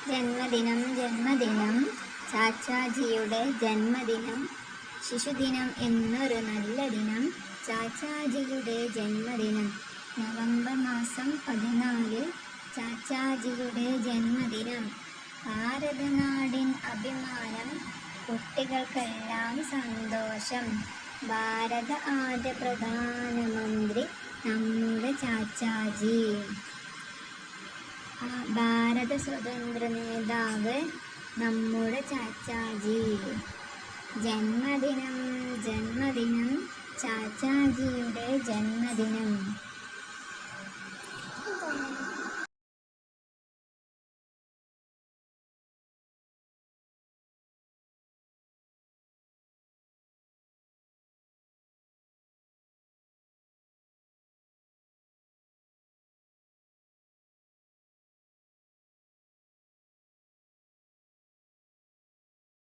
ജന്മദിനം ജന്മദിനം ചാച്ചാജിയുടെ ജന്മദിനം. ശിശുദിനം എന്നൊരു നല്ല ദിനം, ചാച്ചാജിയുടെ ജന്മദിനം. നവംബർ മാസം 14 ചാച്ചാജിയുടെ ജന്മദിനം. ഭാരതനാടിൻ അഭിമാനം, കുട്ടികൾക്കെല്ലാം സന്തോഷം. ഭാരത ആദ്യ പ്രധാനമന്ത്രി നമ്മുടെ ചാച്ചാജി. ഭാരത സ്വതന്ത്ര നേതാവ് നമ്മുടെ ചാച്ചാജി. ജന്മദിനം ജന്മദിനം ചാച്ചാജിയുടെ ജന്മദിനം.